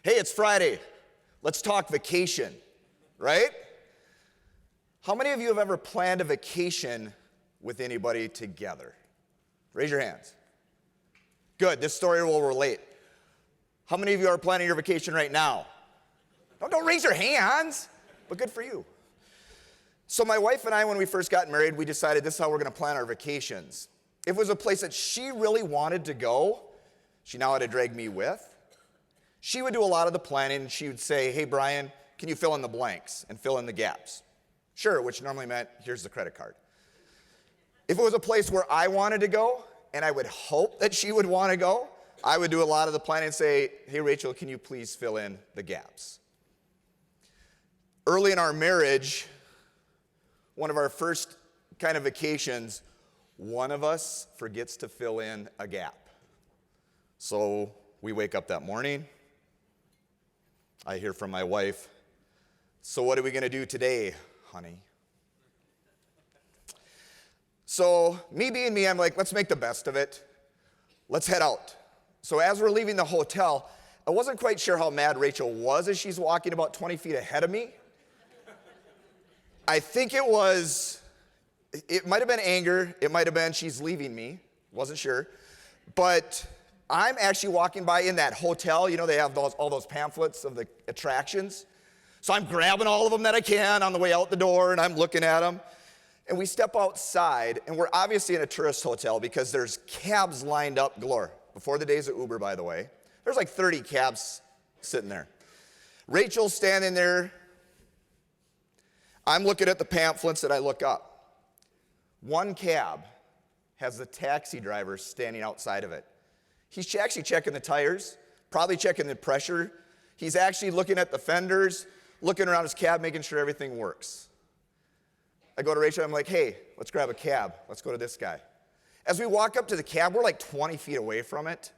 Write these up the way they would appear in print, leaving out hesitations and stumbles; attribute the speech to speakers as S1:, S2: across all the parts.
S1: Hey, it's Friday. Let's talk vacation, right? How many of you have ever planned a vacation with anybody together? Raise your hands. Good, this story will relate. How many of you are planning your vacation right now? Don't raise your hands, but good for you. So my wife and I, when we first got married, we decided this is how we're going to plan our vacations. If it was a place that she really wanted to go, she now had to drag me with. She would do a lot of the planning. She would say, hey, Brian, can you fill in the blanks and fill in the gaps? Sure, which normally meant, here's the credit card. If it was a place where I wanted to go, and I would hope that she would want to go, I would do a lot of the planning and say, hey, Rachel, can you please fill in the gaps? Early in our marriage, one of our first kind of vacations, one of us forgets to fill in a gap. So we wake up that morning. I hear from my wife, so what are we going to do today, honey? So me being me, I'm like, let's make the best of it. Let's head out. So as we're leaving the hotel, I wasn't quite sure how mad Rachel was as she's walking about 20 feet ahead of me. I think it might have been anger. It might have been she's leaving me. Wasn't sure. But I'm actually walking by in that hotel. You know, they have all those pamphlets of the attractions. So I'm grabbing all of them that I can on the way out the door, and I'm looking at them. And we step outside, and we're obviously in a tourist hotel because there's cabs lined up galore. Before the days of Uber, by the way. There's like 30 cabs sitting there. Rachel's standing there. I'm looking at the pamphlets, and I look up. One cab has the taxi driver standing outside of it. He's actually checking the tires, probably checking the pressure. He's actually looking at the fenders, looking around his cab, making sure everything works. I go to Rachel, I'm like, hey, let's grab a cab. Let's go to this guy. As we walk up to the cab, we're like 20 feet away from it.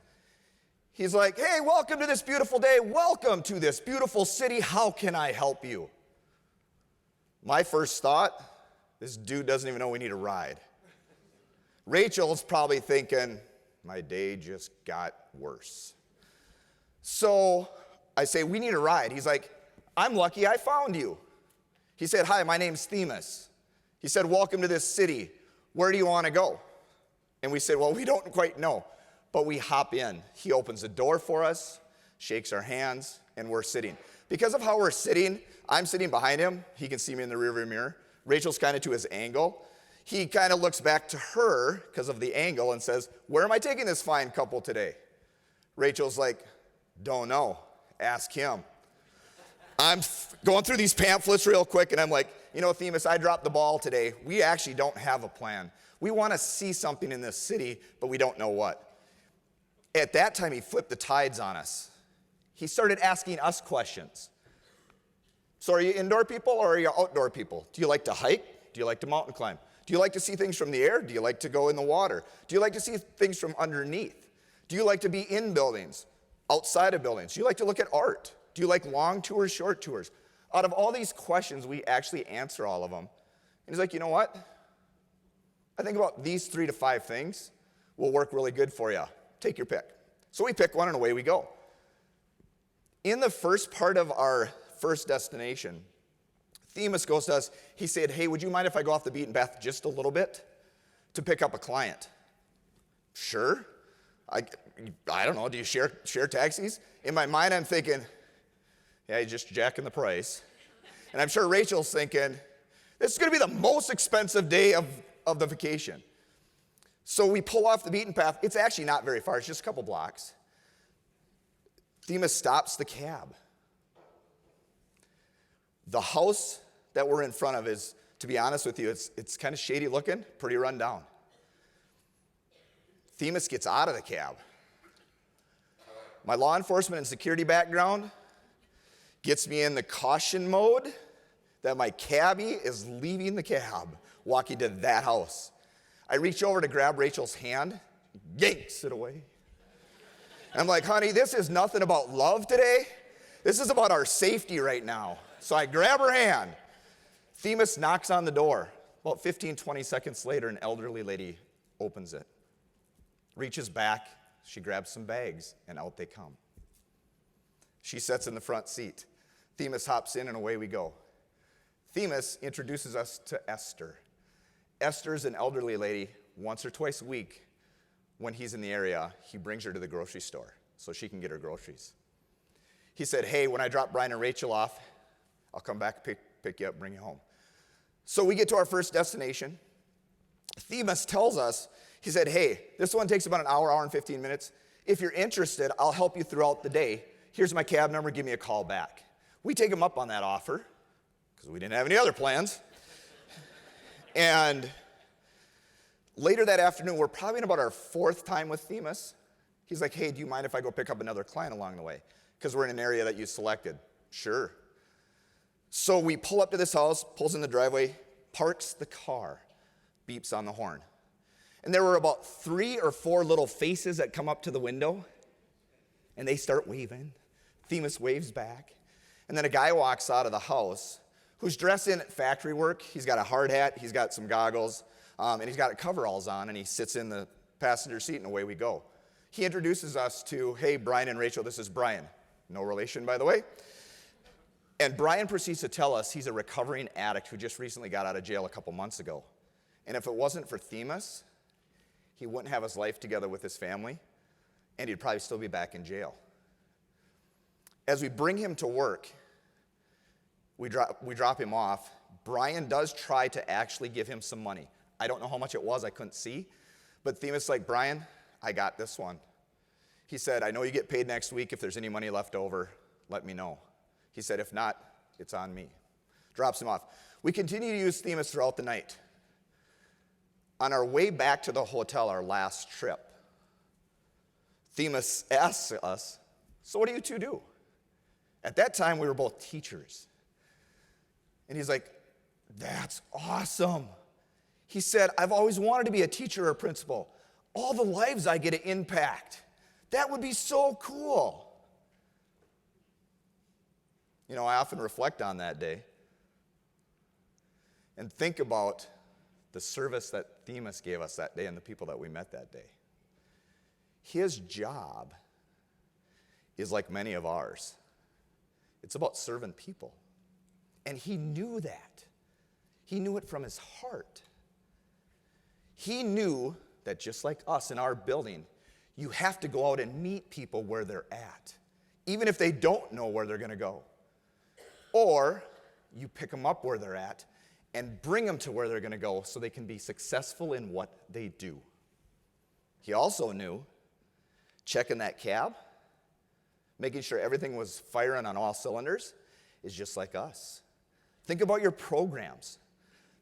S1: He's like, hey, welcome to this beautiful day. Welcome to this beautiful city. How can I help you? My first thought, this dude doesn't even know we need a ride. Rachel's probably thinking, my day just got worse. So I say, we need a ride. He's like, I'm lucky I found you. He said, hi, my name's Themus. He said, welcome to this city. Where do you want to go? And we said, well, we don't quite know. But we hop in. He opens the door for us, shakes our hands, and we're sitting. Because of how we're sitting, I'm sitting behind him. He can see me in the rearview mirror. Rachel's kind of to his angle. He kind of looks back to her because of the angle and says, where am I taking this fine couple today? Rachel's like, don't know. Ask him. I'm going through these pamphlets real quick, and I'm like, you know, Themus, I dropped the ball today. We actually don't have a plan. We want to see something in this city, but we don't know what. At that time, he flipped the tides on us. He started asking us questions. So are you indoor people or are you outdoor people? Do you like to hike? Do you like to mountain climb? Do you like to see things from the air? Do you like to go in the water? Do you like to see things from underneath? Do you like to be in buildings, outside of buildings? Do you like to look at art? Do you like long tours, short tours? Out of all these questions, we actually answer all of them. And he's like, you know what? I think about these 3 to 5 things will work really good for you. Take your pick. So we pick one and away we go. In the first part of our first destination, Themus goes to us. He said, hey, would you mind if I go off the beaten path just a little bit to pick up a client? Sure. I don't know. Do you share taxis? In my mind, I'm thinking, yeah, you're just jacking the price. And I'm sure Rachel's thinking, this is going to be the most expensive day of the vacation. So we pull off the beaten path. It's actually not very far. It's just a couple blocks. Themus stops the cab. The house that we're in front of is, to be honest with you, it's kind of shady looking, pretty run down. Themus gets out of the cab. My law enforcement and security background gets me in the caution mode that my cabbie is leaving the cab, walking to that house. I reach over to grab Rachel's hand, yanks it away. And I'm like, honey, this is nothing about love today. This is about our safety right now. So I grab her hand. Themus knocks on the door. About 15, 20 seconds later, an elderly lady opens it, reaches back, she grabs some bags, and out they come. She sits in the front seat. Themus hops in, and away we go. Themus introduces us to Esther. Esther's an elderly lady. Once or twice a week, when he's in the area, he brings her to the grocery store so she can get her groceries. He said, hey, when I drop Brian and Rachel off, I'll come back, pick you up, bring you home. So we get to our first destination. Themus tells us, he said, hey, this one takes about an hour and 15 minutes. If you're interested, I'll help you throughout the day. Here's my cab number, give me a call back. We take him up on that offer, because we didn't have any other plans. And later that afternoon, we're probably in about our fourth time with Themus. He's like, hey, do you mind if I go pick up another client along the way? Because we're in an area that you selected. Sure. So we pull up to this house, pulls in the driveway, parks the car, beeps on the horn. And there were about 3 or 4 little faces that come up to the window, and they start waving. Themus waves back. And then a guy walks out of the house who's dressed in factory work. He's got a hard hat, he's got some goggles, and he's got coveralls on, and he sits in the passenger seat, and away we go. He introduces us to, hey, Brian and Rachel, this is Brian. No relation, by the way. And Brian proceeds to tell us he's a recovering addict who just recently got out of jail a couple months ago. And if it wasn't for Themus, he wouldn't have his life together with his family, and he'd probably still be back in jail. As we bring him to work, we drop him off. Brian does try to actually give him some money. I don't know how much it was, I couldn't see. But Themus is like, Brian, I got this one. He said, I know you get paid next week. If there's any money left over, let me know. He said, if not, it's on me. Drops him off. We continue to use Themus throughout the night. On our way back to the hotel, our last trip, Themus asks us, so what do you two do? At that time, we were both teachers. And he's like, that's awesome. He said, I've always wanted to be a teacher or a principal. All the lives I get to impact. That would be so cool. You know, I often reflect on that day and think about the service that Themus gave us that day and the people that we met that day. His job is like many of ours. It's about serving people. And he knew that. He knew it from his heart. He knew that just like us in our building, you have to go out and meet people where they're at, even if they don't know where they're going to go. Or you pick them up where they're at and bring them to where they're going to go so they can be successful in what they do. He also knew checking that cab, making sure everything was firing on all cylinders, is just like us. Think about your programs.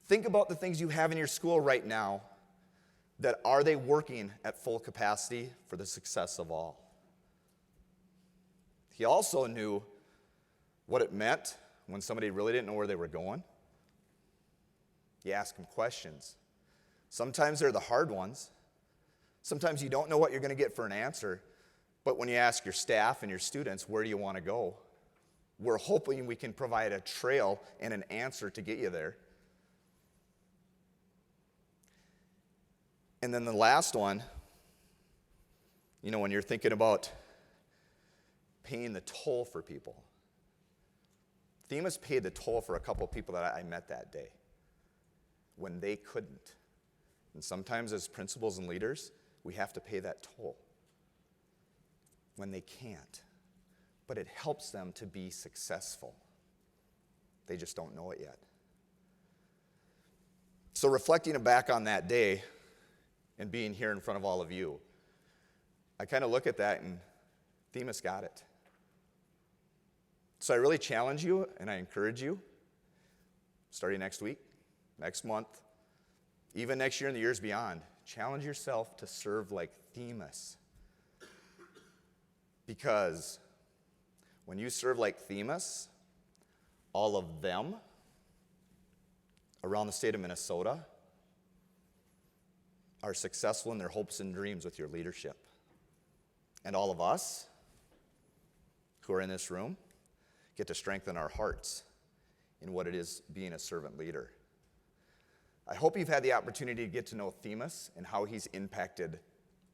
S1: Think about the things you have in your school right now, that are they working at full capacity for the success of all? He also knew what it meant when somebody really didn't know where they were going. You ask them questions. Sometimes they're the hard ones. Sometimes you don't know what you're going to get for an answer, but when you ask your staff and your students, where do you want to go? We're hoping we can provide a trail and an answer to get you there. And then the last one, you know, when you're thinking about paying the toll for people. Themus paid the toll for a couple of people that I met that day when they couldn't. And sometimes as principals and leaders, we have to pay that toll when they can't. But it helps them to be successful. They just don't know it yet. So reflecting back on that day and being here in front of all of you, I kind of look at that and Themus got it. So I really challenge you and I encourage you, starting next week, next month, even next year and the years beyond, challenge yourself to serve like Themus. Because when you serve like Themus, all of them around the state of Minnesota are successful in their hopes and dreams with your leadership. And all of us who are in this room get to strengthen our hearts in what it is being a servant leader. I hope you've had the opportunity to get to know Themus and how he's impacted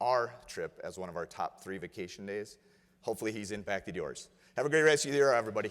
S1: our trip as one of our top 3 vacation days Hopefully he's impacted yours. Have a great rest of your year, everybody.